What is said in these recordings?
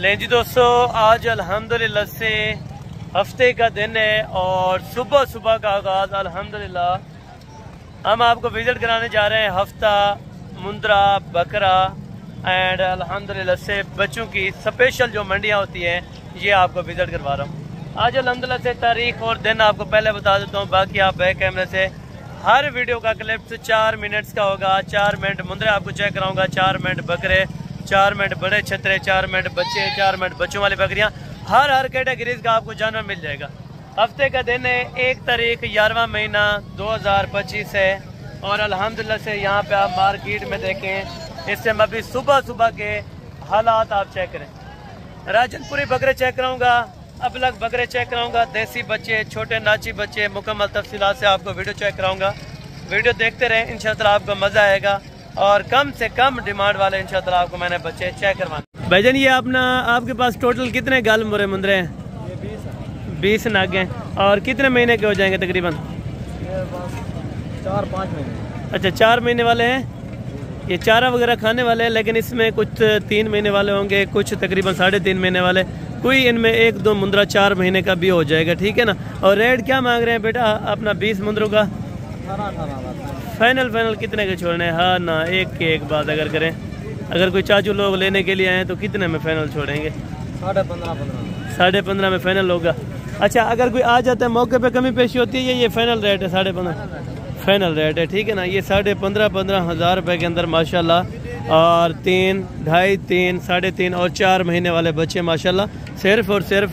ले जी दोस्तों, आज अल्हम्दुलिल्लाह से हफ्ते का दिन है और सुबह सुबह का आगाज़ अल्हम्दुलिल्लाह हम आपको विज़िट कराने जा रहे हैं हफ्ता, मुंद्रा, बकरा एंड अल्हम्दुलिल्लाह से बच्चों की स्पेशल जो मंडियाँ होती हैं ये आपको विज़िट करवा रहा हूँ। आज अल्हम्दुलिल्लाह से तारीख और दिन आपको पहले बता देता हूँ, बाकी आप बैक कैमरे से हर वीडियो का क्लिप्स 4 मिनट्स का होगा। 4 मिनट मुंद्रे आपको चेक कराऊंगा, 4 मिनट बकरे, 4 मिनट बड़े छतरे, 4 मिनट बच्चे, 4 मिनट बच्चों वाली बकरियां, हर कैटेगरीज का आपको जानवर मिल जाएगा। हफ्ते का दिन है 1 तारीख 11वां महीना 2025 है और अल्हम्दुलिल्लाह से यहाँ पे आप मार्केट में देखें इस समय अभी सुबह सुबह के हालात आप चेक करें। राजनपुरी बकरे चेक कराऊंगा, अबलग बकरे चेक कराऊंगा, देसी बच्चे, छोटे नाची बच्चे, मुकम्मल तफसीलात से आपको वीडियो चेक कराऊंगा। वीडियो देखते रहें, इंशाअल्लाह आपको मज़ा आएगा और कम से कम डिमांड वाले इंशाअल्लाह आपको मैंने बच्चे चेक करवाने। भाईजान ये आपके पास टोटल कितने गाल मुरे मुंदरे हैं? 20 नागे हैं। और कितने महीने के हो जाएंगे तकरीबन? 4-5 महीने। अच्छा, 4 महीने वाले हैं। ये चारा वगैरह खाने वाले हैं, लेकिन इसमें कुछ 3 महीने वाले होंगे, कुछ तकरीबन 3.5 महीने वाले, कोई इनमें 1-2 मुंद्रा 4 महीने का भी हो जाएगा, ठीक है ना। और रेट क्या मांग रहे हैं बेटा अपना 20 मुंद्रों का? 18 फाइनल कितने के छोड़ने हैं? हाँ ना, एक के एक बात अगर करें, अगर कोई चाचू लोग लेने के लिए आए तो कितने में फाइनल छोड़ेंगे? 15.5 में फाइनल होगा। अच्छा, अगर कोई आ जाता है मौके पे कमी पेशी होती है? ये फाइनल रेट है 15.5 फाइनल रेट है, ठीक है ना। ये 15,500 हज़ार रुपये के अंदर माशाल्लाह, और 3, 2.5, 3, 3.5 और 4 महीने वाले बच्चे माशाल्लाह सिर्फ और सिर्फ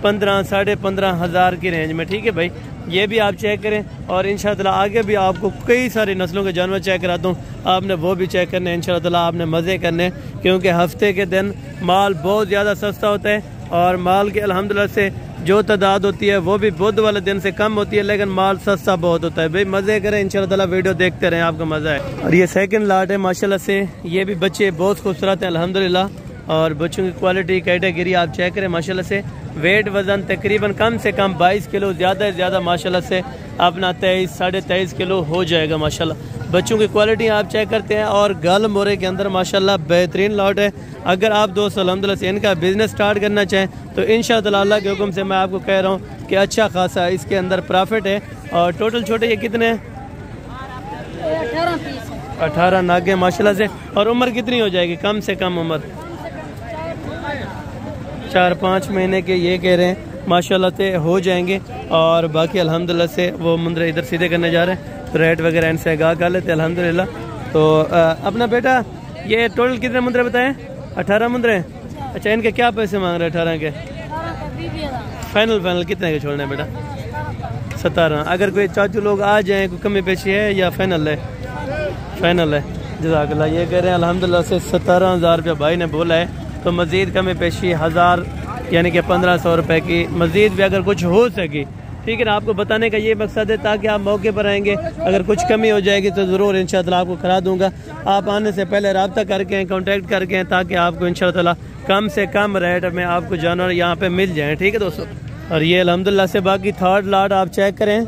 15, 15.5 हज़ार की रेंज में, ठीक है भाई। ये भी आप चेक करें और इंशाअल्लाह आगे भी आपको कई सारी नस्लों के जानवर चेक कराता हूँ, आपने वो भी चेक करने इंशाअल्लाह, आपने मज़े करने, क्योंकि हफ्ते के दिन माल बहुत ज़्यादा सस्ता होता है और माल के अल्हम्दुलिल्लाह से जो तादाद होती है वो भी बुध वाले दिन से कम होती है, लेकिन माल सस्ता बहुत होता है। भाई मज़े करें इंशाअल्लाह, वीडियो देखते रहें, आपको मज़ा है। और ये सेकंड लाट है माशाल्लाह से, ये भी बच्चे बहुत खूबसूरत हैं अल्हम्दुलिल्लाह, और बच्चों की क्वालिटी कैटेगरी आप चेक करें माशाल्लाह से। वेट वज़न तकरीबन कम से कम 22 किलो, ज़्यादा से ज़्यादा माशाल्लाह से अपना 23, 23.5 किलो हो जाएगा माशाल्लाह। बच्चों की क्वालिटी आप चेक करते हैं और गल मोरे के अंदर माशाल्लाह बेहतरीन लॉट है। अगर आप दोस्त अल्हम्दुलिल्लाह से इनका बिज़नेस स्टार्ट करना चाहें तो इंशाअल्लाह अल्लाह के हुक्म से मैं आपको कह रहा हूँ कि अच्छा खासा इसके अंदर प्रॉफिट है। और टोटल छोटे ये कितने हैं? 18 नागे माशाल्लाह से। और उम्र कितनी हो जाएगी? कम से कम उम्र 4-5 महीने के ये कह रहे हैं माशाल्लाह से हो जाएंगे। और बाकी अल्हम्दुलिल्लाह से वो मुंद्रे इधर सीधे करने जा रहे हैं, तो रेट वगैरह इनसे आगाह कर लेते अल्हम्दुलिल्लाह। तो अपना बेटा ये टोटल कितने मुंद्रे बताएं? 18 मुंद्रे। अच्छा, इनके क्या पैसे मांग रहे हैं 18 के? फाइनल कितने के छोड़ने हैं बेटा? 17। अगर कोई चाचू लोग आ जाएँ, कोई कमी पेशी है या फाइनल है? फाइनल है। जज़ाकल्लाह। ये कह रहे हैं अल्हम्दुलिल्लाह से 17,000 रुपया भाई ने बोला है, तो मज़ीद कमी पेशी 1000 यानी कि 1500 रुपये की मज़ीद भी अगर कुछ हो सके, ठीक है ना। आपको बताने का ये मकसद है ताकि आप मौके पर आएंगे, अगर कुछ कमी हो जाएगी तो ज़रूर इंशाअल्लाह आपको करा दूंगा। आप आने से पहले रब्ता करके कॉन्टैक्ट करके, ताकि आपको इंशाअल्लाह कम से कम रेट में आपको जानवर यहाँ पे मिल जाए, ठीक है दोस्तों। और ये अल्हम्दुलिल्लाह से बाकी थर्ड लाट आप चेक करें,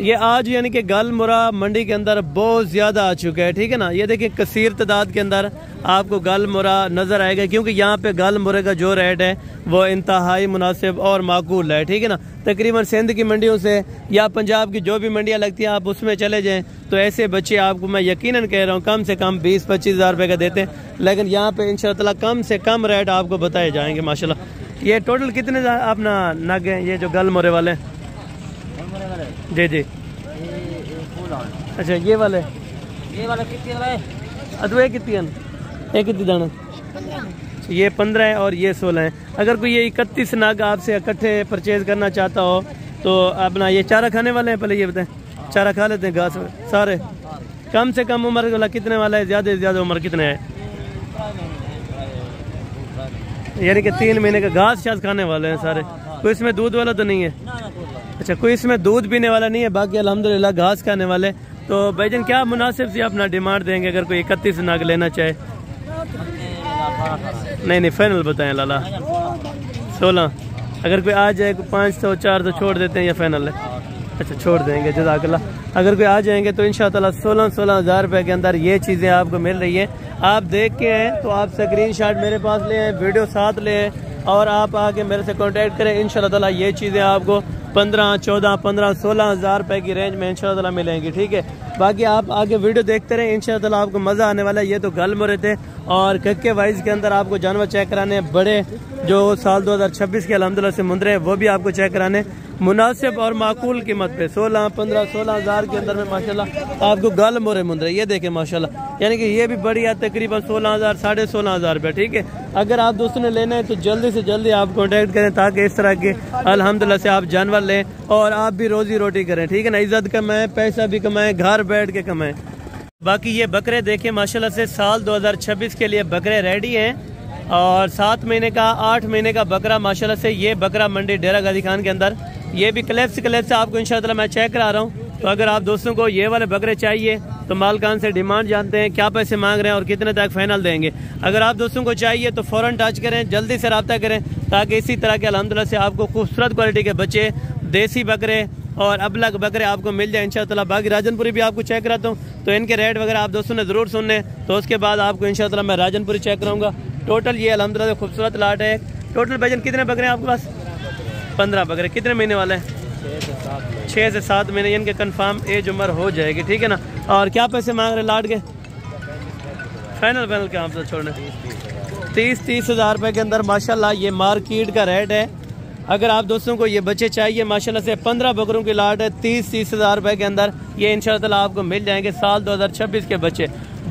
ये आज यानी कि गल मुरा मंडी के अंदर बहुत ज़्यादा आ चुका है, ठीक है ना। ये देखिए कसीर तादाद के अंदर आपको गल मुरा नज़र आएगा, क्योंकि यहाँ पे गल मुरे का जो रेट है वो इंतहाई मुनासिब और माकूल है, ठीक है ना। तकरीबन सिंध की मंडियों से या पंजाब की जो भी मंडियाँ लगती हैं आप उसमें चले जाएँ तो ऐसे बच्चे आपको मैं यकीनन कह रहा हूँ कम से कम 20-25 हज़ार रुपये का देते हैं, लेकिन यहाँ पे इंशाअल्लाह कम से कम रेट आपको बताए जाएंगे माशाल्लाह। ये टोटल कितने अपना नग हैं ये जो गल मोरे वाले? जी। अच्छा, ये वाले कितने अदवे कितनी कितनी दाना? ये 15 है और ये 16 है। अगर कोई ये 31 नाग आपसे इकट्ठे परचेज करना चाहता हो तो अपना ये चारा खाने वाले हैं? पहले ये बताएं, चारा खा लेते हैं घास सारे? कम से कम उम्र वाला कितने वाला है? ज़्यादा से ज़्यादा उम्र कितने है? यानी कि 3 महीने का घास शास खाने वाले हैं सारे। कोई इसमें दूध वाला तो नहीं है? अच्छा, कोई इसमें दूध पीने वाला नहीं है, बाकी अल्हम्दुलिल्लाह घास खाने वाले। तो भाईजान क्या मुनासिब सी अपना डिमांड देंगे अगर कोई 31 नाग लेना चाहे? नहीं, फाइनल बताएं लाला। 16। अगर कोई आ जाए 500 400 छोड़ देते हैं या फाइनल है? अच्छा, छोड़ देंगे, जज़ाकल्लाह। अगर कोई आ जाएंगे तो इंशाअल्लाह 16 हज़ार रुपये के अंदर ये चीज़ें आपको मिल रही हैं। आप देख के हैं तो आप स्क्रीनशॉट मेरे पास ले आए, वीडियो साथ ले आए, और आप आके मेरे से कांटेक्ट करें। इंशाल्लाह ताला ये चीज़ें आपको 15, 14, 15, 16 हज़ार रुपये की रेंज में इंशाल्लाह ताला मिलेंगी, ठीक है। बाकी आप आगे वीडियो देखते रहें, इंशाल्लाह ताला आपको मज़ा आने वाला है। ये तो गल मोरे थे और कक्के वाइज के अंदर आपको जानवर चेक कराने हैं बड़े, जो साल 2026 के अल्हम्दुलिल्लाह से मुंदरे हैं वो भी आपको चेक कराने मुनासिब और माकूल कीमत पे 16, 15, 16 हज़ार के अंदर में माशाल्लाह आपको गल मोरे मुंदरे। ये देखें माशाल्लाह, यानी कि ये भी बड़ी है तकरीबन 16 हज़ार, 16.5 हज़ार रुपये, ठीक है। अगर आप दोस्तों ने लेना है तो जल्दी से जल्दी आप कॉन्टेक्ट करें ताकि इस तरह के अल्हम्दुलिल्लाह से आप जानवर लें और आप भी रोजी रोटी करें, ठीक है ना। इज्जत कमाएं, पैसा भी कमाएं, घर बैठ के कमाएं। बाकी ये बकरे देखें माशाल्लाह से साल 2026 के लिए बकरे रेडी हैं और 7 महीने का 8 महीने का बकरा माशाल्लाह से ये बकरा मंडी डेरा गाजी खान के अंदर ये भी क्लेप से आपको इंशाल्लाह मैं चेक करा रहा हूँ। तो अगर आप दोस्तों को ये वाले बकरे चाहिए तो मालकान से डिमांड जानते हैं, क्या पैसे मांग रहे हैं और कितने तक फाइनल देंगे। अगर आप दोस्तों को चाहिए तो फ़ौरन टच करें, जल्दी से रब्ता करें ताकि इसी तरह के अल्हम्दुलिल्लाह से आपको खूबसूरत क्वालिटी के बच्चे, देसी बकरे और अबलग बकरे आपको मिल जाए इंशाअल्लाह। बाकी राजनपुरी भी आपको चेक कराता हूँ, तो इनके रेट वगैरह आप दोस्तों ने ज़रूर सुनने, तो उसके बाद आपको इंशाअल्लाह मैं राजनपुरी चेक कराऊंगा। टोटल ये अल्हम्दुलिल्लाह खूबसूरत लाट है। टोटल भाईजान कितने बकरे हैं आपके पास? 15 बकरे। कितने महीने वाले हैं? 6 से 7 महीने, इनके कंफर्म एज उम्र हो जाएगी, ठीक है ना। और क्या पैसे मांग रहे लाट के? फाइनल क्या आप छोड़ने 30 हज़ार रुपये के अंदर माशाल्लाह ये मार्केट का रेट है। अगर आप दोस्तों को ये बच्चे चाहिए माशाल्लाह से 15 बकरों की लाट है 30 हज़ार रुपये के अंदर, ये इंशाल्लाह ताला आपको मिल जाएंगे साल 2026 के बच्चे।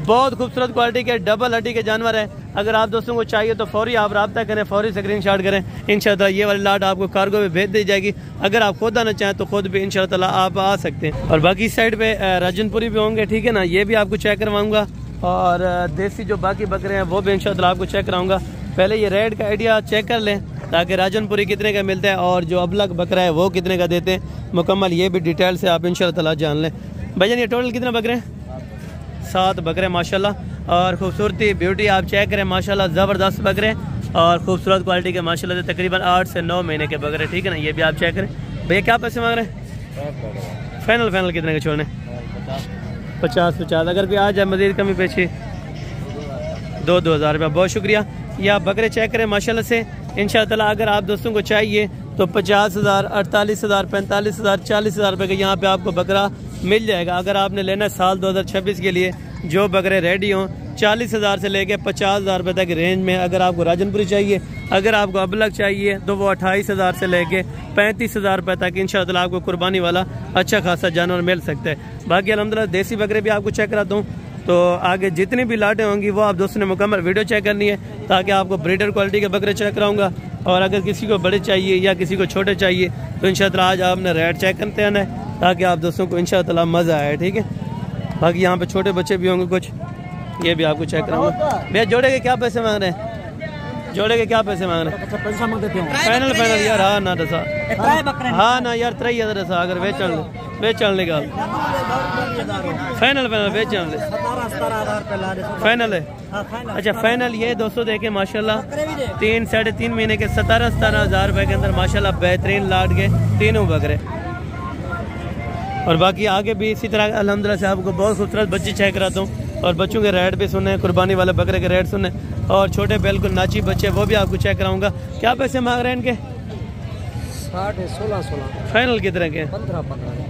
बहुत खूबसूरत क्वालिटी के डबल हड्डी के जानवर हैं। अगर आप दोस्तों को चाहिए तो फौरी आप रब्ता करें, फौरी स्क्रीनशॉट करें, इंशाल्लाह ये वाली लाट आपको कार्गो में भेज दी जाएगी। अगर आप खुद आना चाहें तो खुद भी इंशाल्लाह ताला आप आ सकते हैं। और बाकी इस साइड पे राजनपुरी भी होंगे, ठीक है ना, ये भी आपको चेक करवाऊंगा और देसी जो बाकी बकरे हैं वो भी इंशाल्लाह आपको चेक कराऊंगा। पहले ये रेट का आइडिया चेक कर लें ताकि राजनपुरी कितने का मिलता है और जो अबलग बकरा है वो कितने का देते हैं मुकम्मल, ये भी डिटेल से आप इंशाल्लाह ताला जान लें। भाईजान ये टोटल कितने बकरे हैं? 7 बकरे माशाल्लाह। और खूबसूरती ब्यूटी आप चेक करें माशाल्लाह, ज़बरदस्त बकरे और खूबसूरत क्वालिटी के माशाल्लाह से तकरीबन 8 से 9 महीने के बकरे, ठीक है ना। ये भी आप चेक करें। भैया क्या पैसे मांग रहे हैं? फाइनल कितने के छोड़ने? 50। अगर भी आ जाए मज़ीद कमी पेशी 2 हज़ार रुपया। बहुत शुक्रिया। ये आप बकरे चेक करें माशाल्लाह से इंशाअल्लाह ताला। अगर आप दोस्तों को चाहिए तो 50 हज़ार, 48 हज़ार, 45 हज़ार, 40 हज़ार रुपये का यहाँ पे आपको बकरा मिल जाएगा। अगर आपने लेना है साल 2026 के लिए जो बकरे रेडी हों 40 हज़ार से लेके 50 हज़ार रुपये तक रेंज में। अगर आपको राजनपुरी चाहिए, अगर आपको अबलग चाहिए तो वो 28 हज़ार से लेके 35 हज़ार रुपये तक इंशाअल्लाह आपको कुर्बानी वाला अच्छा खासा जानवर मिल सकता है। बाकी अल्हम्दुलिल्लाह देसी बकरे भी आपको चेक कराता हूँ। तो आगे जितनी भी लाटें होंगी वो आप दोस्तों ने मुकम्मल वीडियो चेक करनी है ताकि आपको ब्रीडर क्वालिटी के बकरे चेक कराऊंगा। और अगर किसी को बड़े चाहिए या किसी को छोटे चाहिए तो इंशाअल्लाह आज आपने रेट चेक करते हैं ताकि आप दोस्तों को इंशाअल्लाह मज़ा आए, ठीक है। बाकी यहाँ पे छोटे बच्चे भी होंगे कुछ, ये भी आपको चेक कराऊंगा। भैया जोड़े के क्या पैसे मांग रहे हैं? जोड़े के क्या पैसे मांग रहे हैं? फाइनल यार। हाँ ना दसा, हाँ ना यार 3,000 दसा। अगर बेचन लेगा फाइनल बेचन ले फाइनल है। अच्छा फाइनल ये दोस्तों देखे माशाल्लाह 3 साढ़े 3 महीने के 17 हज़ार रुपये के अंदर माशाल्लाह बेहतरीन लाट के तीनों बकरे। और बाकी आगे भी इसी तरह अल्हम्दुलिल्लाह से आपको बहुत खूबसूरत बच्चे चेक कराता हूँ और बच्चों के रेट भी सुने, कुर्बानी वाले बकरे के रेट सुने और छोटे बिल्कुल नाची बच्चे वो भी आपको चेक कराऊंगा। क्या पैसे मांग रहे हैं इनके? 16 फाइनल कितने के?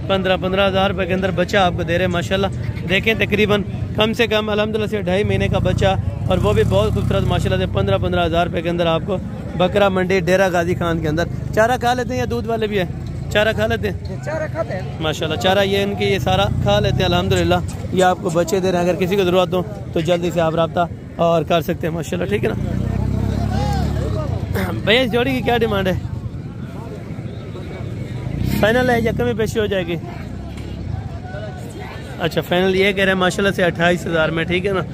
15 हज़ार रुपये के अंदर बच्चा आपको दे रहे हैं माशाल्लाह। देखें तकरीबन कम से कम अल्हम्दुलिल्लाह से 2.5 महीने का बच्चा और वो भी बहुत खूबसूरत माशाल्लाह से 15 हज़ार रुपये के अंदर आपको बकरा मंडी डेरा गाजी खान के अंदर। चारा खा लेते हैं या दूध वाले भी है? चारा खा लेते हैं? चारा खाते हैं माशाल्लाह। चारा ये इनके ये सारा खा लेते हैं अल्हम्दुलिल्लाह। ये आपको बच्चे दे रहे हैं, अगर किसी को ज़रूरत हो तो जल्दी से आप रब्ता और कर सकते हैं माशाल्लाह, ठीक है ना। भैया इस जोड़ी की क्या डिमांड है? फाइनल है या कमी पेशी हो जाएगी? अच्छा फाइनल ये कह रहे हैं माशाल्लाह से 28 हज़ार में, ठीक है ना।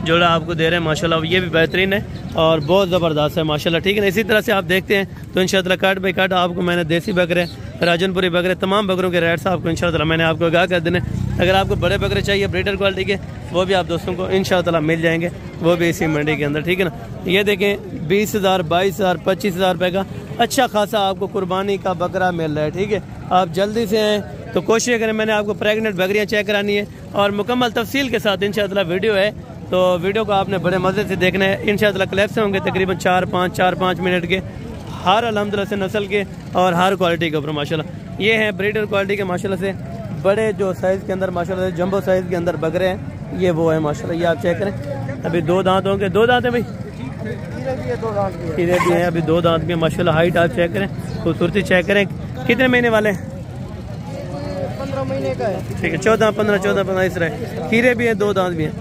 जोड़ा आपको दे रहे हैं माशाल्लाह, ये भी बेहतरीन है और बहुत ज़बरदस्त है माशाल्लाह, ठीक है ना। इसी तरह से आप देखते हैं तो इंशाअल्लाह काट बाई काट आपको मैंने देसी बकरे, राजनपुरी बकरे, तमाम बकरों के रेट्स आपको इंशाअल्लाह मैंने आपको आगाह कर देने। अगर आपको बड़े बकरे चाहिए ब्रीडर क्वालिटी के वो भी आप दोस्तों को इंशाअल्लाह मिल जाएंगे, वो भी इसी मंडी के अंदर, ठीक है ना। ये देखें 20 हज़ार, 22 हज़ार, 25 हज़ार रुपये का अच्छा खासा आपको कुर्बानी का बकरा मिल रहा है, ठीक है। आप जल्दी से आएँ तो कोशिश करें। मैंने आपको प्रेगनेंट बकरियाँ चेक करानी है और मुकम्मल तफसील के साथ इंशाअल्लाह वीडियो है, तो वीडियो को आपने बड़े मज़े से देखना है। इंशाअल्लाह क्लिप्स होंगे तकरीबन 4-5 मिनट के, हर अल्हम्दुलिल्लाह से नस्ल के और हर क्वालिटी के ऊपर माशाल्लाह। ये हैं ब्रीडर क्वालिटी के माशाल्लाह से बड़े जो साइज़ के अंदर माशाल्लाह से जंबो साइज़ के अंदर बकरे हैं। ये वो है माशाल्लाह, ये आप चेक करें। अभी 2 दांत होंगे, 2 दांत है भाई, खीरे भी हैं, अभी 2 दांत भी हैं माशाल्लाह। हाइट आप चेक करें, खूबसूरती चेक करें। कितने महीने वाले हैं? 15 महीने का है। ठीक है, 14 15 इस तरह। खीरे भी हैं, 2 दांत भी हैं,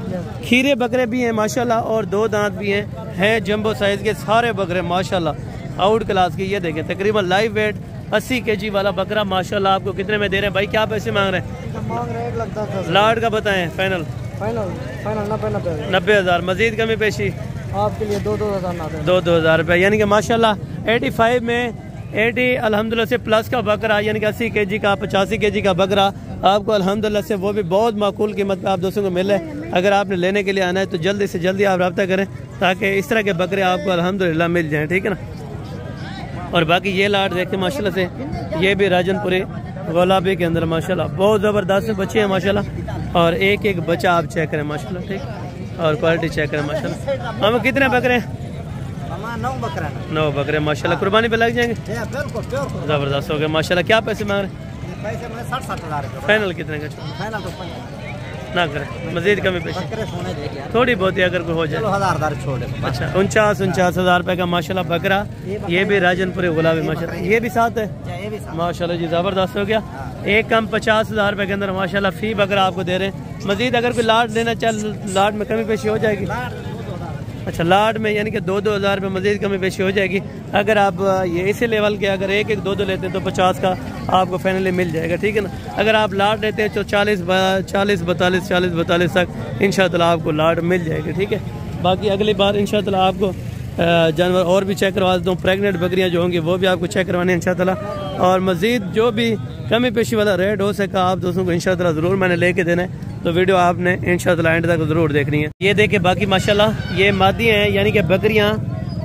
खीरे बकरे भी हैं माशाल्लाह और 2 दांत भी हैं जंबो साइज़ के सारे बकरे माशाल्लाह आउट क्लास के। ये देखें तकरीबन लाइव वेट 80 kg वाला बकरा माशाल्लाह। आपको कितने में दे रहे हैं भाई? क्या पैसे मांग रहे हैं? मांग रहे हैं 1,10,000। लाड का बताएं। फाइनल 90,000। मजीद कमी पेशी आपके लिए 2,000 2,000 रुपये, यानी कि माशाल्लाह 85 में 80 अल्हम्दुलिल्लाह से प्लस का बकरा, यानी कि 80 kg का 85 kg का बकरा आपको अल्हम्दुलिल्लाह से वो भी बहुत माकूल कीमत पे आप दोस्तों को मिल है। अगर आपने लेने के लिए आना है तो जल्दी से जल्दी आप रब्ता करें ताकि इस तरह के बकरे आपको अल्हम्दुलिल्लाह मिल जाएँ, ठीक है ना। और बाकी ये लाट देखें माशाल्लाह से, ये भी राजनपुरी गुलाबी के अंदर माशाल्लाह बहुत ज़बरदस्त बच्चे हैं माशाल्लाह। और एक एक बच्चा आप चेक करें माशाल्लाह, ठीक, और क्वालिटी चेक करें माशाल्लाह। हम कितने बकरे हैं? 9 बकरे माशाल्लाह। कुर्बानी पे लग जाएंगे? ज़बरदस्त हो गए माशाल्लाह। क्या पैसे मांग रहे हैं? 60,000। फाइनल कितने का? फाइनल तो ना करें, मजीद कमी पेशी थोड़ी बहुत ही अगर कोई हो जाए। 1,000 छोड़। अच्छा, 49,000 रुपये का माशाल्लाह बकरा। ये भी राजनपुरी गुलाबी माशाल्लाह, ये भी साथ है माशाल्लाह जी, ज़बरदस्त हो गया। एक कम 50,000 रुपये के अंदर माशाल्लाह फी बकरा आपको दे रहे हैं। मजीद अगर कोई लाट लेना चाहे, लाट में कमी पेशी हो जाएगी। अच्छा, लाट में यानी कि 2,000 रुपये मजीद कमी पेशी हो जाएगी। अगर आप ये इसी लेवल के अगर एक 2 लेते हैं तो 50 का आपको फाइनली मिल जाएगा, ठीक है ना। अगर आप लाट लेते हैं तो 40 42 तक इंशाअल्लाह आपको लाट मिल जाएगी, ठीक है। बाकी अगली बार इंशाअल्लाह आपको जानवर और भी चेक करवा देता हूँ। प्रेगनेंट बकरियाँ जो होंगी वो भी आपको चेक करवाने इंशाअल्लाह। और मजीद जो भी कमी पेशी वाला रेट हो सका आप दोस्तों को इंशाअल्लाह ज़रूर मैंने लेके देना है, तो वीडियो आपने इंशाअल्लाह एंड तक ज़रूर देखनी है। ये देखे बाकी माशाल्लाह ये मादी हैं यानी कि बकरियाँ।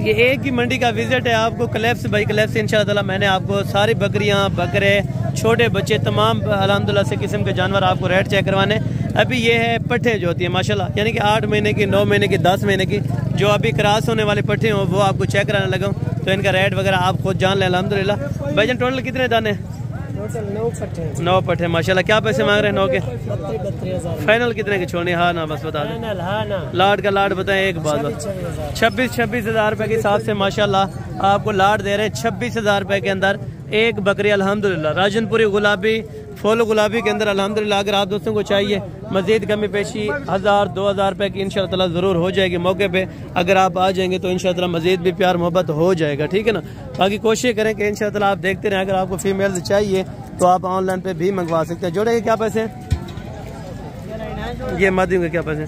ये एक ही मंडी का विजिट है आपको क्लैप्स बाई क्लैप्स। इंशाअल्लाह मैंने आपको सारी बकरियाँ, बकरे, छोटे बच्चे, तमाम अल्हम्दुलिल्लाह से किस्म के जानवर आपको रेट चेक करवाने। अभी ये है पट्ठे जो होती है माशाल्लाह, यानी कि 8 महीने की, 9 महीने की, 10 महीने की जो अभी क्रॉस होने वाले पट्ठे हों वो आपको चेक कराने लगा हूँ, तो इनका रेट वगैरह आप खुद जान लें अल्हम्दुलिल्लाह। भाईजान टोटल कितने दाने? 9 पट्ठे माशाल्लाह। क्या पैसे मांग रहे हैं 9 के? फाइनल कितने की छोड़नी? हाँ ना बस बता दें। लाट का लाट बताएं एक बात। 26,000 रुपए के हिसाब से माशाल्लाह आपको लाट दे रहे हैं 26,000 रुपए के अंदर एक बकरी अल्हम्दुलिल्लाह। राजनपुरी गुलाबी, फूल गुलाबी के अंदर अल्हम्दुलिल्लाह। अगर आप दोस्तों को चाहिए मजीद कमी पेशी 1,000-2,000 रुपए की इंशाअल्लाह ज़रूर हो जाएगी मौके पे। अगर आप आ जाएंगे तो इंशाअल्लाह मजीद भी प्यार मोहब्बत हो जाएगा, ठीक है ना। बाकी कोशिश करें कि इंशाअल्लाह आप देखते रहें। अगर आपको फीमेल चाहिए तो आप ऑनलाइन पे भी मंगवा सकते हैं। जोड़े के क्या पैसे हैं? ये मादी के क्या पैसे?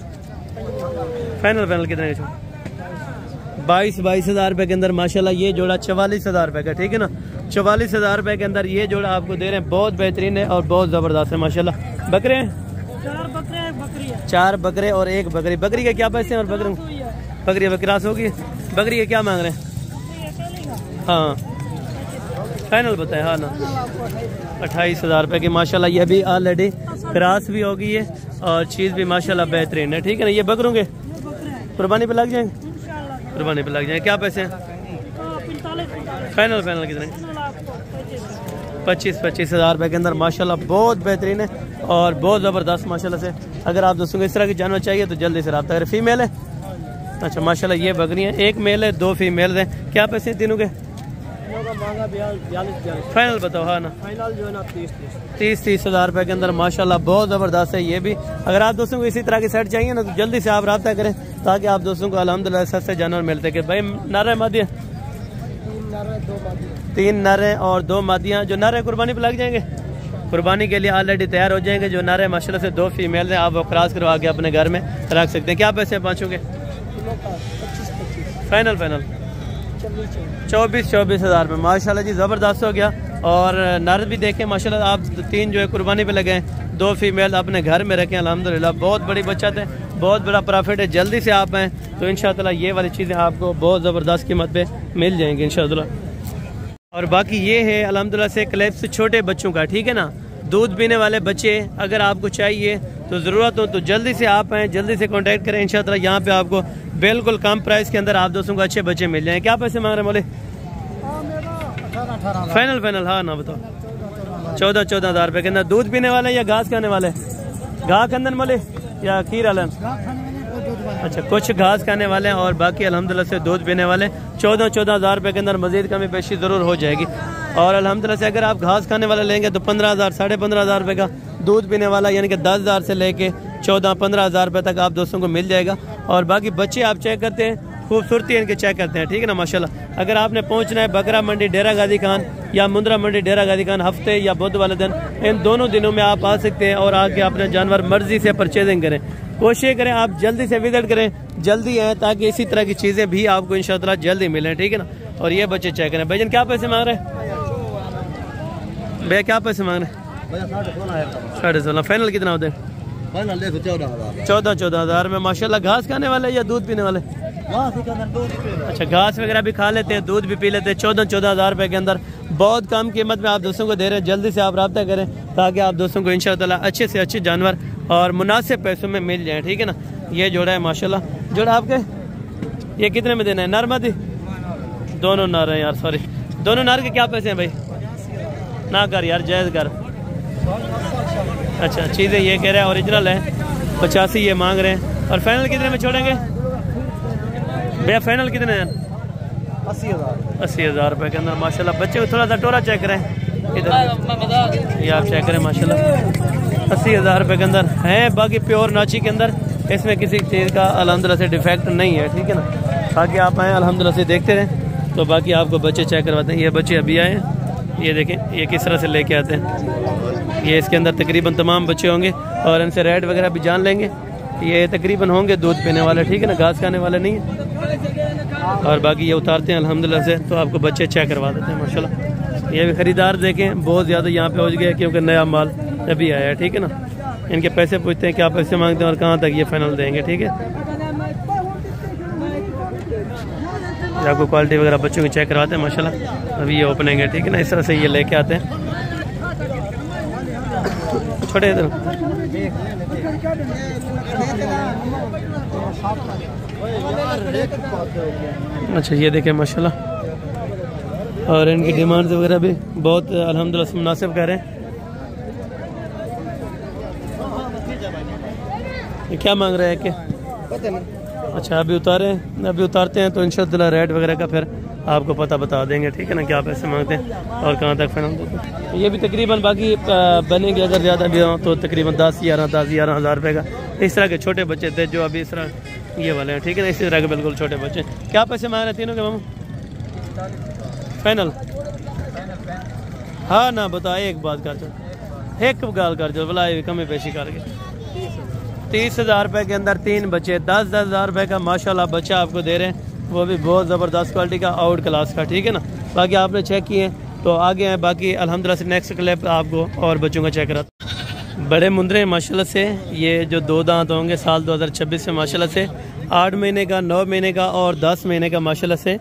फाइनल कितने के? 22,000 रुपए के अंदर माशाल्लाह ये जोड़ा 44,000 रुपए का, ठीक है ना। 44,000 रुपए के अंदर ये जोड़ा आपको दे रहे हैं। बहुत बेहतरीन है और बहुत ज़बरदस्त है माशाल्लाह। बकरे हैं 4 बकरे और 1 बकरी। बकरी के क्या पैसे हैं? और बकरी क्रॉस होगी। बकरी के क्या मांग रहे हैं? हाँ फाइनल बताए। हाँ ना 28,000 रुपए की माशाल्लाह। ये भी ऑलरेडी क्रॉस भी हो गई है और चीज़ भी माशाल्लाह बेहतरीन है, ठीक है ना। ये बकरों के कुर्बानी पे लग जाएंगे? कुर्बानी पे लग जाएंगे। क्या पैसे हैं? फाइनल कितने? 25,000 रुपए के अंदर माशाल्लाह बहुत बेहतरीन है और बहुत ज़बरदस्त माशाल्लाह से। अगर आप दोस्तों को इस तरह के जानवर चाहिए तो जल्दी से रब्ता करें। फीमेल है? अच्छा माशाल्लाह ये बकरियाँ, 1 मेल है 2 फीमेल हैं। क्या पैसे हैं तीनों के? फाइनल बताओ। हाँ ना फाइनल जो है ना 30,000 रुपए के अंदर माशाल्लाह बहुत ज़बरदस्त है ये भी। अगर आप दोस्तों को इसी तरह की सेट चाहिए ना तो जल्दी से आप रब्ता करें ताकि आप दोस्तों को अल्हम्दुलिल्लाह सस्ते जानवर मिलते कि भाई नर है मादिया? 3 नर हैं और 2 मादियाँ। जो नर है कुर्बानी पे लग जाएंगे? कुर्बानी के लिए ऑलरेडी तैयार हो जाएंगे। जो नर है माशाल्लाह से 2 फीमेल हैं, आप वो क्रॉस करवा के अपने घर में रख सकते हैं। क्या पैसे हैं पाँचों के? फाइनल 24,000 रुपये माशाल्लाह जी ज़बरदस्त हो गया। और नर भी देखें माशाल्लाह आप 3 जो है कुर्बानी पे लगे हैं, 2 फीमेल अपने घर में रखें अल्हम्दुलिल्लाह। बहुत बड़ी बचत है, बहुत बड़ा प्रॉफिट है। जल्दी से आप आएँ तो इंशाअल्लाह ये वाली चीज़ें आपको बहुत ज़बरदस्त कीमत पे मिल जाएंगी इंशाअल्लाह। और बाकी ये है अल्हम्दुलिल्लाह से क्लैप्स छोटे बच्चों का, ठीक है ना। दूध पीने वाले बच्चे अगर आपको चाहिए तो ज़रूरत हो तो जल्दी से आप आएँ, जल्दी से कांटेक्ट करें इंशाअल्लाह। यहाँ पे आपको बिल्कुल कम प्राइस के अंदर आप दोस्तों को अच्छे बच्चे मिल जाएँ। क्या पैसे मांग रहे हैं मोले? फाइनल फाइनल हाँ ना बताओ 14,000 रुपये के अंदर। दूध पीने वाले या घास खाने वाले? घास के अंदर वाले या खीर वाले? अच्छा, कुछ घास खाने वाले हैं और बाकी अल्हम्दुलिल्लाह से दूध पीने वाले। 14,000 रुपये के अंदर मजीद कमी पेशी ज़रूर हो जाएगी। और अल्हम्दुलिल्लाह से अगर आप घास खाने वाला लेंगे तो 15,000 15,500 रुपये का, दूध पीने वाला यानी कि 10,000 से लेके 14-15,000 रुपये तक आप दोस्तों को मिल जाएगा। और बाकी बच्चे आप चेक करते हैं, खूबसूरती इनके चेक करते हैं, ठीक है ना माशाल्लाह। अगर आपने पहुंचना है बकरा मंडी डेरा गाजी खान या मुंद्रा मंडी डेरा गाजी खान हफ्ते या बुध वाले दिन, इन दोनों दिनों में आप आ सकते हैं और आके अपने जानवर मर्जी से परचेजिंग करें। कोशिश करें आप जल्दी से विजिट करें, जल्दी आए ताकि इसी तरह की चीज़ें भी आपको इंशाअल्लाह जल्दी मिलें, ठीक है ना। और ये बच्चे चेक करें। भाईजान क्या पैसे मांग रहे हैं भैया? क्या पैसे मांग रहे हैं? 16.5। फाइनल कितना होते हैं? 14,000 में माशाल्लाह। घास खाने वाले या दूध पीने वाले? अच्छा, घास वगैरह भी खा लेते हैं, दूध भी पी लेते हैं। 14,000 रुपये के अंदर बहुत कम कीमत में आप दोस्तों को दे रहे हैं। जल्दी से आप रब्ता करें ताकि आप दोस्तों को इंशाअल्लाह अच्छे से अच्छे जानवर और मुनासिब पैसों में मिल जाए, ठीक है ना। ये जोड़ा है माशाल्लाह। जोड़ा आपके ये कितने में देना है? नर मदी दोनों नर हैं यार, सॉरी। दोनों नर के क्या पैसे हैं भाई? ना कर यार, जायज़ कर। अच्छा, चीज़ें ये कह रहे हैं ओरिजिनल है, 85 ये मांग रहे हैं। और फाइनल कितने में छोड़ेंगे भैया? फाइनल कितने हैं? 80,000 रुपये के अंदर माशाल्लाह। बच्चे को थोड़ा सा टोरा चेक करें इधर, ये आप चेक करें माशाल्लाह। 80,000 रुपये के अंदर है। बाकी प्योर नाची के अंदर इसमें किसी चीज़ का अल्हम्दुलिल्लाह से डिफेक्ट नहीं है, ठीक है ना। बाकी आप आएँ अल्हम्दुलिल्लाह से देखते रहें तो बाकी आपको बच्चे चेक करवाते हैं। ये बच्चे अभी आए हैं, ये देखें ये किस तरह से लेके आते हैं। ये इसके अंदर तकरीबन तमाम बच्चे होंगे और इनसे रेट वगैरह भी जान लेंगे। ये तकरीबन होंगे दूध पीने वाले, ठीक है ना, घास खाने वाले नहीं है। और बाकी ये उतारते हैं अल्हम्दुलिल्लाह से तो आपको बच्चे चेक करवा देते हैं माशाल्लाह। ये भी ख़रीदार देखें बहुत ज़्यादा यहाँ पे हो गया क्योंकि नया माल अभी आया है, ठीक है ना। इनके पैसे पूछते हैं क्या पैसे मांगते हैं और कहाँ तक ये फाइनल देंगे, ठीक है। आपको क्वालिटी वगैरह बच्चों की चेक करवाते हैं माशाल्लाह। अभी ये ओपनिंग है, ठीक है ना। इस तरह से ये लेके आते हैं। छोटे इधर अच्छा, ये देखें माशाल्लाह। और इनकी डिमांड वगैरह भी बहुत अल्हम्दुलिल्लाह से मुनासिब कर रहे हैं। ये क्या मांग रहे हैं कि? अच्छा, अभी उतारते हैं तो इंशाअल्लाह रेट वगैरह का फिर आपको पता बता देंगे, ठीक है ना, क्या पैसे मांगते हैं और कहाँ तक फाइनल देते हैं। ये भी तकरीबन बाकी बनेंगे अगर ज़्यादा भी हो तो तकरीबन 10-11 रुपये का। इस तरह के छोटे बच्चे थे जो अभी इस तरह ये वाले हैं, ठीक है ना, इसी तरह के बिल्कुल छोटे बच्चे। क्या पैसे मांग रहे हैं तीनों के मामू? फाइनल हाँ ना बताओ, एक बात कर दो, एक गाल कर दो भला, कमी पेशी करके 30,000 रुपये के अंदर 3 बच्चे, 10,000 रुपये का माशाल्लाह बच्चा आपको दे रहे हैं, वो भी बहुत ज़बरदस्त क्वालिटी का, आउट क्लास का, ठीक है ना। बाकी आपने चेक किए तो आगे हैं। बाकी अल्हम्दुलिल्लाह से नेक्स्ट क्लिप आपको और बच्चों का चेक कराता। बड़े मुंदरे माशाल्लाह से ये जो 2 दांत होंगे साल 2026 में माशाल्लाह से 8 महीने का, 9 महीने का और 10 महीने का माशाल्लाह से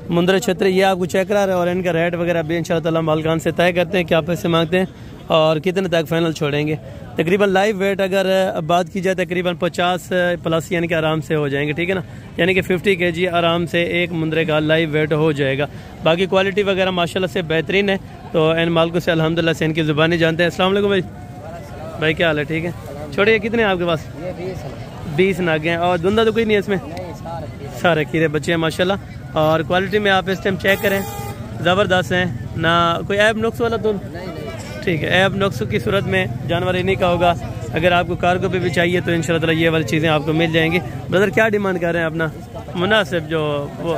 मुंदरे छतरे ये आपको चेक करा रहे हैं। और इनका रेट वगैरह भी इंशाअल्लाह मालकान से तय करते हैं क्या पैसे मांगते हैं और कितने तक फाइनल छोड़ेंगे। तकरीबन लाइव वेट अगर बात की जाए तकरीबन 50 प्लस यानी कि आराम से हो जाएंगे, ठीक है ना, यानी कि 50 kg आराम से एक मुंदरे का लाइव वेट हो जाएगा। बाकी क्वालिटी वगैरह माशाल्लाह से बेहतरीन है। तो इन मालकों से अल्हम्दुलिल्लाह से इनकी ज़ुबानी जानते हैं। अस्सलाम वालेकुम भाई, क्या हाल है? ठीक है। छोड़िए, कितने हैं आपके पास? 20 नागे हैं। और धुंधा तो कोई नहीं है इसमें? सारे खीरे बच्चे हैं माशाल्लाह। और क्वालिटी में आप इस टाइम चेक करें, ज़बरदस्त हैं ना, कोई ऐब नुक्स वाला धुन? ठीक है, ऐब नुक्स की सूरत में जानवर इन्हीं का होगा। अगर आपको कार्गो पे भी चाहिए तो इंशाअल्लाह ये वाली चीज़ें आपको मिल जाएंगी। ब्रदर क्या डिमांड कर रहे हैं अपना? मुनासिब जो वो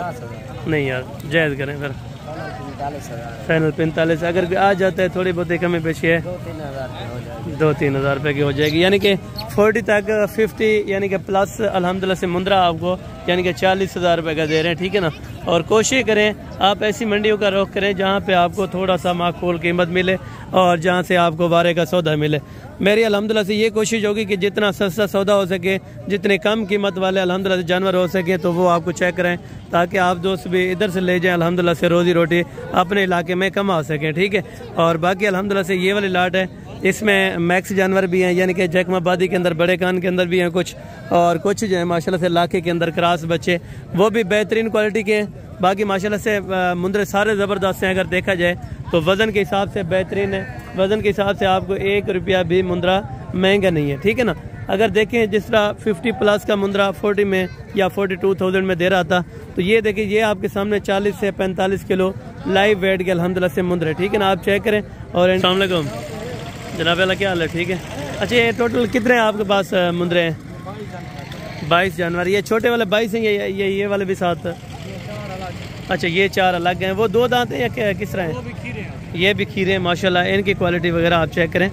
नहीं यार, जायज़ करें फिर फाइनल 45। अगर आ जाता है थोड़ी बहुत कमी पेशी है 2-3 हज़ार रुपये की हो जाएगी, यानी कि 40 तक 50 यानी कि प्लस अल्हम्दुलिल्लाह से मुंद्रा आपको यानी कि 40,000 रुपये का दे रहे हैं, ठीक है ना। और कोशिश करें आप ऐसी मंडियों का रुख करें जहाँ पे आपको थोड़ा सा माकूल कीमत मिले और जहाँ से आपको वारे का सौदा मिले। मेरी अल्हम्दुलिल्लाह से ये कोशिश होगी कि जितना सस्ता सौदा हो सके, जितने कम कीमत वाले अल्हम्दुलिल्लाह से जानवर हो सके तो वो आपको चेक करें ताकि आप दोस्त भी इधर से ले जाएं, अल्हम्दुलिल्लाह से रोज़ी रोटी अपने इलाके में कमा सकें, ठीक है। और बाकी अल्हम्दुलिल्लाह से ये वाली लाट है, इसमें मैक्स जानवर भी हैं, यानी कि जैकमाबादी के अंदर अंदर, बड़े कान के अंदर भी हैं कुछ, और कुछ जो है माशाल्लाह से लाखे के अंदर क्रॉस बच्चे, वो भी बेहतरीन क्वालिटी के। बाकी माशाल्लाह से मुंदरे सारे ज़बरदस्त हैं। अगर देखा जाए तो वज़न के हिसाब से बेहतरीन है, वज़न के हिसाब से आपको 1 रुपया भी मुंदरा महंगा नहीं है, ठीक है ना। अगर देखें जिस तरह 50 प्लस का मुंदरा 40 में या 42,000 में दे रहा था, तो ये देखिए ये आपके सामने 40 से 45 किलो लाइव वेट के अल्हम्दुलिल्लाह से मुंदरे, ठीक है ना। आप चेक करें। और अस्सलाम वालेकुम जनाब, अल्लाह क्या हाल है, ठीक है। अच्छा ये टोटल कितने हैं आपके पास मुंदरे हैं? 22 जानवर। ये छोटे वाले 22 हैं, ये वाले भी साथ? अच्छा ये 4 अलग हैं। वो 2 दांत हैं या किस तरह हैं? ये भी खीरे हैं माशाल्लाह। इनकी क्वालिटी वगैरह आप चेक करें।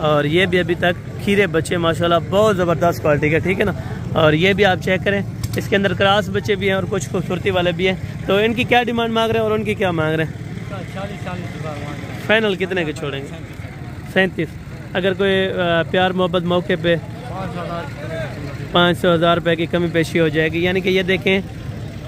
और ये भी अभी तक खीरे बच्चे माशाल्लाह बहुत ज़बरदस्त क्वालिटी के, ठीक है ना। और ये भी आप चेक करें, इसके अंदर क्रॉस बच्चे भी हैं और कुछ खूबसूरती वाले भी हैं। तो इनकी क्या डिमांड मांग रहे हैं और उनकी क्या मांग रहे हैं? 40,000 फाइनल कितने के छोड़ेंगे? 37। अगर कोई प्यार मोहब्बत मौके पे 500,000 रुपये की कमी पेशी हो जाएगी, यानी कि ये देखें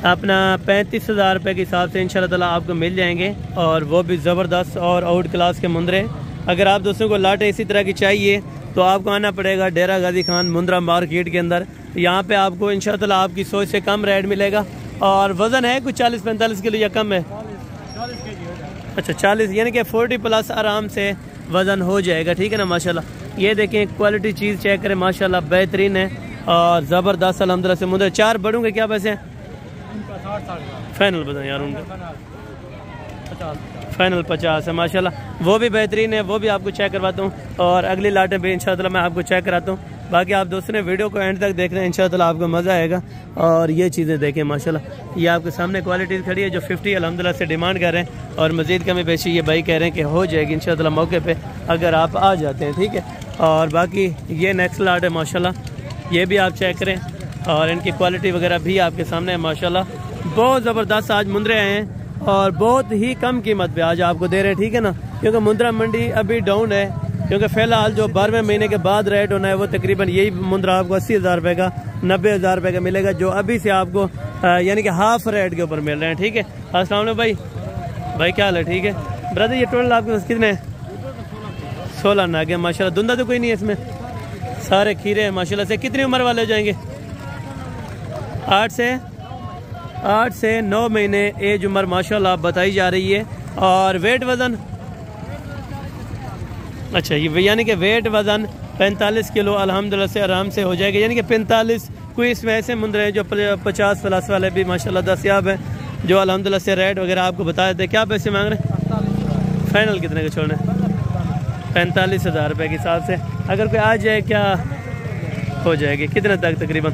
अपना 35,000 रुपये के हिसाब से इंशाल्लाह ताला आपको मिल जाएंगे। और वो भी ज़बरदस्त और आउट क्लास के मुंदरे। अगर आप दोस्तों को लाटें इसी तरह की चाहिए तो आपको आना पड़ेगा डेरा गाजी खान मुंद्रा मार्केट के अंदर। यहाँ पे आपको इंशाल्लाह ताला आपकी सोच से कम रेट मिलेगा। और वज़न है कुछ 40-45 किलो या कम है? 40 kg। अच्छा 40, यानी कि 40 प्लस आराम से वज़न हो जाएगा, ठीक है ना माशाल्लाह। ये देखें क्वालिटी चीज़ चेक करें माशाल्लाह, बेहतरीन है और ज़बरदस्त अल्हम्दुलिल्लाह से मुंदरे। 4 बड़ों के क्या पैसे हैं? फाइनल बताएं यार उनका। फाइनल 50 है माशाल्लाह। वो भी बेहतरीन है, वो भी आपको चेक करवाता हूँ। और अगली लाटें भी इंशाल्लाह मैं आपको चेक कराता हूँ। बाकी आप दोस्तों ने वीडियो को एंड तक देख रहे हैं, इंशाल्लाह आपको मज़ा आएगा। और ये चीज़ें देखें माशाल्लाह, ये आपके सामने क्वालिटीज़ खड़ी है जो 50 अल्हम्दुलिल्लाह से डिमांड कर रहे हैं। और मज़ीद कमी पेशी ये भाई कह रहे हैं कि हो जाएगी इंशाल्लाह मौके पे अगर आप आ जाते हैं, ठीक है। और बाकी ये नेक्स्ट लाट है माशाल्लाह, ये भी आप चेक करें। और इनकी क्वालिटी वगैरह भी आपके सामने है माशाल्लाह। बहुत ज़बरदस्त आज मुंदरे आए हैं और बहुत ही कम कीमत पे आज आपको दे रहे हैं, ठीक है ना। क्योंकि मुंद्रा मंडी अभी डाउन है, क्योंकि फ़िलहाल जो 12वें महीने के बाद रेट होना है वो तकरीबन यही मुंद्रा आपको 80,000 रुपये का 90,000 रुपये का मिलेगा, जो अभी से आपको यानी कि हाफ रेट के ऊपर मिल रहे हैं, ठीक है। अस्सलाम वालेकुम भाई क्या हाल है, ठीक है ब्रदर। ये टोटल आपके पास कितने हैं? 16 नागे माशाल्लाह। धुंधा तो कोई नहीं है इसमें, सारे खीरे हैं माशाल्लाह से। कितनी उम्र वाले हो जाएंगे? 8 से 9 महीने एज उम्र माशाल्लाह बताई जा रही है। और वेट वज़न, अच्छा ये यानी कि वेट वज़न 45 किलो अल्हम्दुलिल्लाह से आराम से हो जाएगा। यानी कि 45 कोई इसमें ऐसे मुंदरे हैं जो 50 प्लस वाले भी माशाल्लाह दस्तयाब हैं, जो अल्हम्दुलिल्लाह से रेट वगैरह आपको बता देते। क्या पैसे मांग रहे हैं? फाइनल कितने के छोड़ने? 45,000 रुपये के हिसाब से अगर कोई आ जाए क्या हो जाएगी? कितने तक? तकरीबन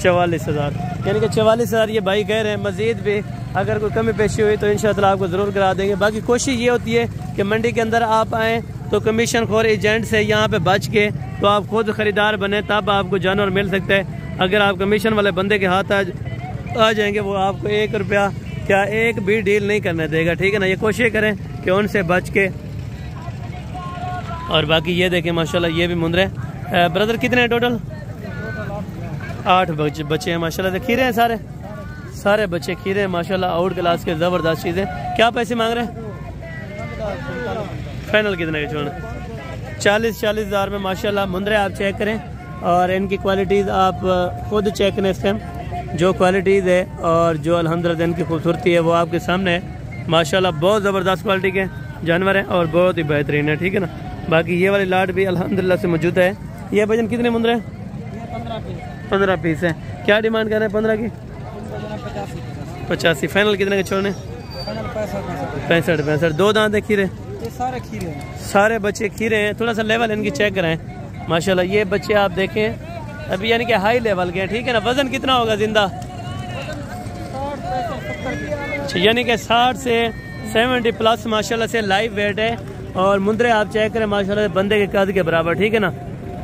44,000, यानी कि 44,000 ये भाई कह रहे हैं। मज़ीद भी अगर कोई कमी पेशी हुई तो इंशाअल्लाह आपको ज़रूर करा देंगे। बाकी कोशिश ये होती है कि मंडी के अंदर आप आएँ तो कमीशन खोर एजेंट से यहाँ पे बच के तो आप खुद ख़रीदार बने, तब आपको जानवर मिल सकता है। अगर आप कमीशन वाले बंदे के हाथ आ जाएंगे वो आपको 1 रुपया क्या एक भी डील नहीं करने देगा, ठीक है ना। ये कोशिश करें कि उनसे बच के। और बाकी ये देखें माशाल्लाह ये भी मुंदरे ब्रदर कितने हैं टोटल? 8 बच्चे हैं माशाल्लाह से। खीरे हैं सारे बच्चे खीरे हैं माशाल्लाह, आउट क्लास के ज़बरदस्त चीज़ें। क्या पैसे मांग रहे हैं? फाइनल कितने के छोड़ना? 40,000 में माशाल्लाह मुंदरे आप चेक करें। और इनकी क्वालिटीज़ आप खुद चेक करें इस टाइम, जो क्वालिटीज़ है और जो अल्हम्दुलिल्लाह इनकी खूबसूरती है वो आपके सामने है माशाल्लाह। बहुत ज़बरदस्त क्वालिटी के जानवर हैं और बहुत ही बेहतरीन है, ठीक है ना। बाकी ये वाली लाट भी अल्हम्दुलिल्लाह से मौजूद है। ये वजन कितने मुंदरे? 15 पीस है। क्या डिमांड कर रहे हैं? 15 की 85। फाइनल कितने के छोड़ने? 65। 2 दांत है खीरे? सारे बच्चे खीरे हैं। थोड़ा सा लेवल इनकी चेक कराएं माशाल्लाह। ये बच्चे आप देखें अभी यानी कि हाई लेवल के हैं, ठीक है ना। वजन कितना होगा जिंदा? यानी कि 60 से 70 प्लस माशाल्लाह से लाइव वेट है। और मुंदरे आप चेक करें माशाल्लाह बंदे के कद के बराबर, ठीक है ना।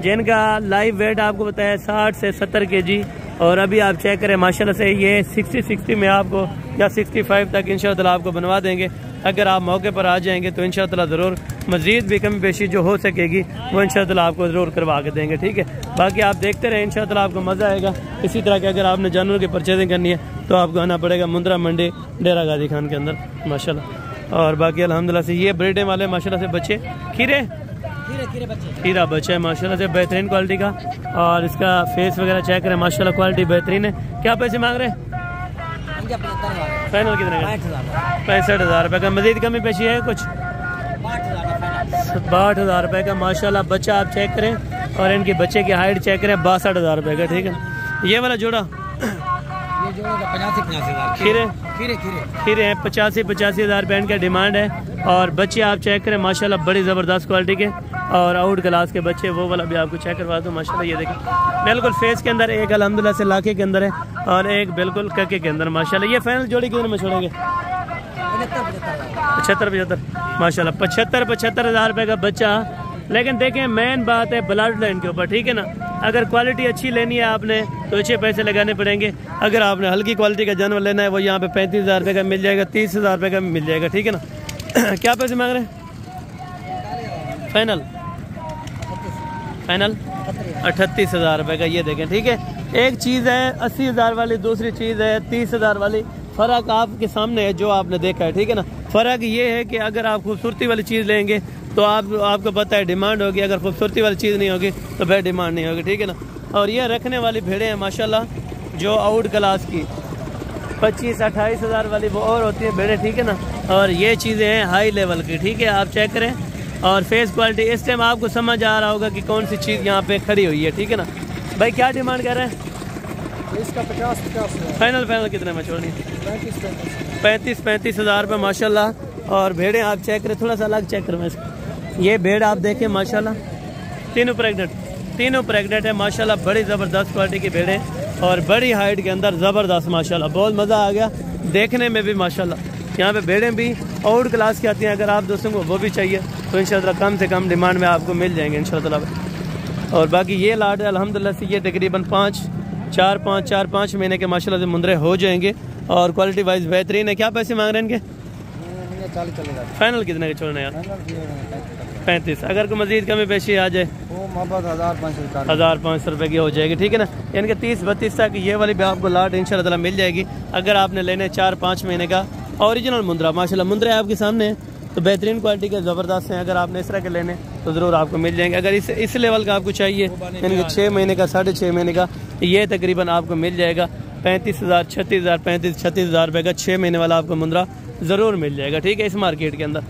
जिनका लाइव वेट आपको बताया 60 से 70 kg। और अभी आप चेक करें माशाल्लाह से ये 60 में आपको या 65 तक इंशाअल्लाह आपको बनवा देंगे। अगर आप मौके पर आ जाएंगे तो इंशाअल्लाह ज़रूर मज़ीद भी कमी पेशी जो हो सकेगी वो इंशाअल्लाह आपको ज़रूर करवा के देंगे, ठीक है। बाकी आप देखते रहें, इंशाअल्लाह आपको मज़ा आएगा। इसी तरह के अगर आपने जानवर की परचेजिंग करनी है तो आपको आना पड़ेगा मुंद्रा मंडी डेरा गाजी खान के अंदर माशाल्लाह। और बाकी अल्हम्दुलिल्लाह से ये ब्रीडें वाले माशाल्लाह से बच्चे खीरे खीरा बच्चा है माशाल्लाह से बेहतरीन क्वालिटी का। और इसका फेस वगैरह चेक करें माशाल्लाह क्वालिटी बेहतरीन है। क्या पैसे मांग रहे हैं? फाइनल कितने का? 65,000 रुपये का। मजीद कमी पेशी है कुछ? 62,000 रुपये का माशाल्लाह बच्चा आप चेक करें। और इनके बच्चे की हाइट चेक करें 62,000 रुपये का। ठीक है, ये वाला जोड़ा खीरे हैं 85,000 रुपये इनका डिमांड है। और बच्चे आप चेक करें माशाल्लाह बड़ी ज़बरदस्त क्वालिटी के और आउट क्लास के बच्चे, वो वाला भी आपको चेक करवा दूँ माशाल्लाह। ये देखें बिल्कुल फेस के अंदर, एक अल्हम्दुलिल्लाह से लाखे के अंदर है और एक बिल्कुल कके के अंदर माशाल्लाह। ये फाइनल जोड़ी कितने में छोड़ेंगे? 75 माशाल्लाह 75,000 रुपये का बच्चा। लेकिन देखें मेन बात है ब्लड लाइन के ऊपर, ठीक है ना। अगर क्वालिटी अच्छी लेनी है आपने तो अच्छे पैसे लगाने पड़ेंगे। अगर आपने हल्की क्वालिटी का जानवर लेना है वो यहाँ पे 35,000 रुपये का मिल जाएगा, 30,000 रुपये का मिल जाएगा। ठीक है ना। क्या पैसे मांग रहे हैं? फाइनल 38,000 रुपये का। ये देखें ठीक है, एक चीज़ है 80,000 वाली, दूसरी चीज़ है 30,000 वाली। फ़र्क आपके सामने है जो आपने देखा है। ठीक है ना। फ़र्क ये है कि अगर आप खूबसूरती वाली चीज़ लेंगे तो आपको पता है डिमांड होगी, अगर खूबसूरती वाली चीज़ नहीं होगी तो फिर डिमांड नहीं होगी। ठीक है ना। और ये रखने वाली भेड़ें हैं माशाल्लाह जो आउट क्लास की 25-28,000 वाली वो और होती है भेड़ें। ठीक है ना। और ये चीज़ें हैं हाई लेवल की। ठीक है, आप चेक करें। और फेस क्वालिटी इस टाइम आपको समझ आ रहा होगा कि कौन सी चीज़ यहाँ पे खड़ी हुई है। ठीक है ना। भाई क्या डिमांड कर रहे हैं इसका? 50 फाइनल कितने में छोड़नी? 35,000 रुपये माशाल्लाह। और भेड़ें आप चेक करें, थोड़ा सा अलग चेक करें इसको। ये भेड़ आप देखें माशाल्लाह तीनों प्रेग्नेंट है माशाल्लाह। बड़ी ज़बरदस्त क्वालिटी की भेड़ें और बड़ी हाइट के अंदर ज़बरदस्त माशाल्लाह। बहुत मज़ा आ गया देखने में भी माशाल्लाह। यहाँ पे भेड़ें भी आउट क्लास की आती हैं। अगर आप दोस्तों को वो भी चाहिए तो इंशाल्लाह कम से कम डिमांड में आपको मिल जाएंगे इंशाल्लाह। और बाकी ये लाड है अल्हम्दुलिल्लाह से ये तकरीबन 4-5 महीने के माशाल्लाह से मुंदरे हो जाएंगे और क्वालिटी वाइज बेहतरीन है। क्या पैसे मांग रहे हैं इनके? फाइनल कितने के छोड़ने यार? 35। अगर कोई मजीद कमी पेशी आ जाए 1,500 रुपये की हो जाएगी। ठीक है ना। यानी कि 30-32 तक ये वाली भी आपको लाट इंशाल्लाह मिल जाएगी। अगर आपने लेने 4-5 महीने का ओरिजिनल मुंद्रा माशाल्लाह। मुंद्रे आपके सामने हैं तो बेहतरीन क्वालिटी के ज़बरदस्त हैं। अगर आपने इस तरह के लेने तो ज़रूर आपको मिल जाएंगे। अगर इस लेवल का आपको चाहिए यानी कि 6 महीने का 6.5 महीने का, ये तकरीबन आपको मिल जाएगा 35,000 36,000 35-36,000 रुपये का 6 महीने वाला आपको मुंद्रा ज़रूर मिल जाएगा। ठीक है, इस मार्केट के अंदर।